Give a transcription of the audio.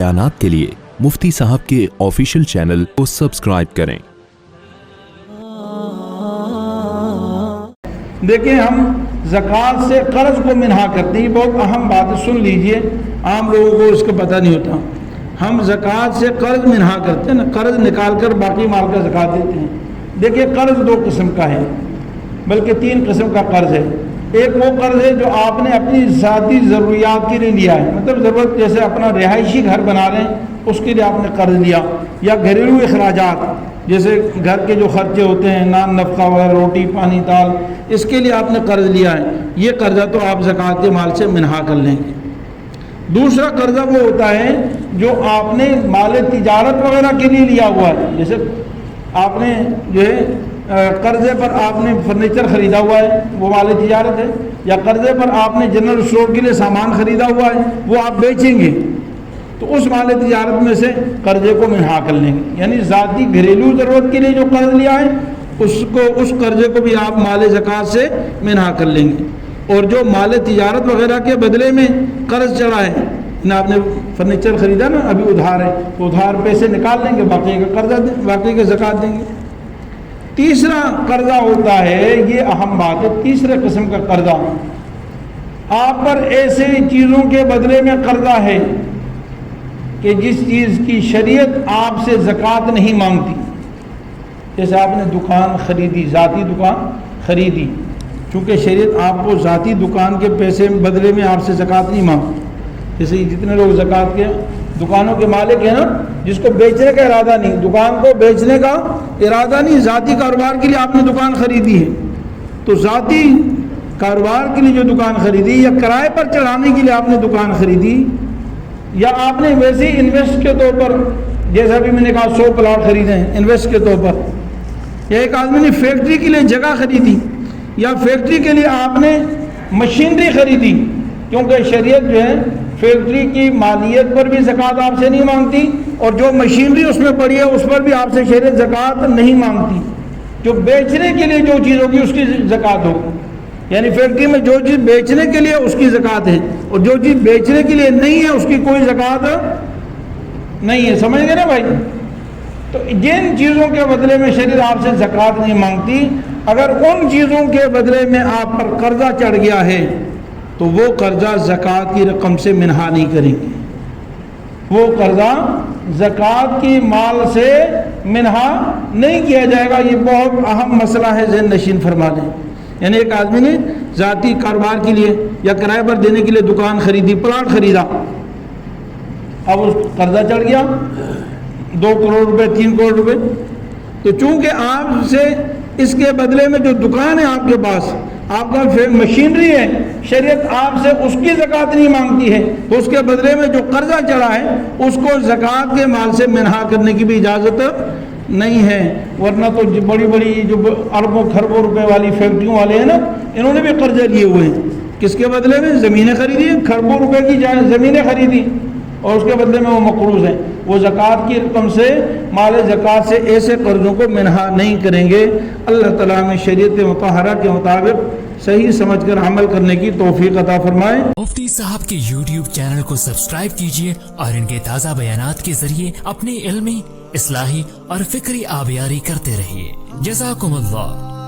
बयानात के लिए मुफ्ती साहब के ऑफिशियल चैनल को सब्सक्राइब करें। देखिए, हम ज़कात से कर्ज को मिन्हा करते हैं। बहुत अहम बात है, सुन लीजिए, आम लोगों को इसका पता नहीं होता। हम ज़कात से कर्ज मिन्हा करते हैं ना, कर्ज निकाल कर बाकी माल का ज़कात देते हैं। देखिए, कर्ज दो किस्म का है, बल्कि तीन किस्म का कर्ज है। एक वो कर्ज है जो आपने अपनी ज़ाती ज़रूरियात के लिए लिया है, मतलब ज़रूरत, जैसे अपना रिहायशी घर बना रहे हैं उसके लिए आपने कर्ज लिया, या घरेलू अखराजात जैसे घर के जो खर्चे होते हैं, नान नफ़का वगैरह, रोटी पानी दाल, इसके लिए आपने कर्ज लिया है। ये कर्जा तो आप ज़कात के माल से मिन्हा कर लेंगे। दूसरा कर्जा वो होता है जो आपने माल तिजारत वगैरह के लिए लिया हुआ है, जैसे आपने जो है कर्जे पर आपने फर्नीचर ख़रीदा हुआ है, वो माल तिजारत है, या कर्जे पर आपने जनरल स्टोर के लिए सामान ख़रीदा हुआ है, वो आप बेचेंगे, तो उस माल तिजारत में से कर्जे को मिन्हा कर लेंगे। यानी ज़ाती घरेलू ज़रूरत के लिए जो कर्ज लिया है उसको, उस कर्जे को भी आप माल ज़कात से मिन्हा कर लेंगे। और जो माल तिजारत वगैरह के बदले में कर्ज चढ़ा है ना, आपने फर्नीचर ख़रीदा ना, अभी उधार है, तो उधार पैसे निकाल लेंगे, बाकी का कर्जा बाकी का ज़कात देंगे। तीसरा कर्जा होता है, ये अहम बात है, तीसरे किस्म का कर्जा, आप पर ऐसे चीज़ों के बदले में कर्जा है कि जिस चीज़ की शरीयत आपसे ज़कात नहीं मांगती। जैसे आपने दुकान ख़रीदी, ज़ाती दुकान ख़रीदी, चूँकि शरीयत आपको ज़ाती दुकान के पैसे बदले में आपसे ज़कात नहीं मांगती। जैसे जितने लोग ज़कात के दुकानों के मालिक हैं ना, जिसको बेचने का इरादा नहीं, दुकान को बेचने का इरादा नहीं, ज़ाती कारोबार के लिए आपने दुकान ख़रीदी है, तो ज़ाती कारोबार के लिए जो दुकान ख़रीदी, या किराए पर चढ़ाने के लिए आपने दुकान ख़रीदी, या आपने वैसे ही इन्वेस्ट के तौर पर, जैसा भी मैंने कहा 100 प्लाट ख़रीदे हैं इन्वेस्ट के तौर पर, या एक आदमी ने फैक्ट्री के लिए जगह ख़रीदी, या फैक्ट्री के लिए आपने मशीनरी ख़रीदी, क्योंकि शरीयत जो है फैक्ट्री की मालियत पर भी ज़कात आपसे नहीं मांगती, और जो मशीनरी उसमें पड़ी है उस पर भी आपसे शरीयत ज़कात नहीं मांगती। जो बेचने के लिए जो चीज़ होगी उसकी ज़कात होगी, यानी फैक्ट्री में जो चीज़ बेचने के लिए उसकी ज़कात है, और जो चीज़ बेचने के लिए नहीं है उसकी कोई ज़कात नहीं है। समझ गए ना भाई? तो जिन चीज़ों के बदले में शरीयत आपसे ज़कात नहीं मांगती, अगर उन चीज़ों के बदले में आप पर कर्जा चढ़ गया है तो वो कर्जा ज़कात की रकम से मिन्हा नहीं करेंगे, वो कर्जा ज़कात की माल से मिन्हा नहीं किया जाएगा। ये बहुत अहम मसला है, ज़हन नशीन फरमा लें। यानी एक आदमी ने ज़ाती कारोबार के लिए या किराए पर देने के लिए दुकान ख़रीदी, प्लाट ख़रीदा, अब उस कर्जा चढ़ गया 2 करोड़ रुपए, 3 करोड़ रुपए, तो चूँकि आपसे इसके बदले में जो दुकान है आपके पास, आपका मशीनरी है, शरीयत आपसे उसकी ज़कात नहीं मांगती है, तो उसके बदले में जो कर्जा चढ़ा है उसको ज़कात के माल से मिन्हा करने की भी इजाज़त नहीं है। वरना तो बड़ी बड़ी जो अरबों खरबों रुपए वाली फैक्ट्रियों वाले हैं ना, इन्होंने भी कर्जे लिए हुए हैं। किसके बदले में? ज़मीनें खरीदी, खरबों रुपए की ज़मीनें खरीदी, और उसके बदले में वो मक़रूज़ हैं, वो ज़कात की रकम से, माल ज़कात से ऐसे कर्ज़ों को मिन्हा नहीं करेंगे। अल्लाह ताला हमें शरीयत मुतहरा के मुताबिक सही समझकर अमल करने की तौफीक अता फरमाए। मुफ्ती साहब के YouTube चैनल को सब्सक्राइब कीजिए और इनके ताज़ा बयानात के जरिए अपनी इल्मी, इस्लाही और फिक्री आबियारी करते रहिए। जज़ाकुमुल्लाह।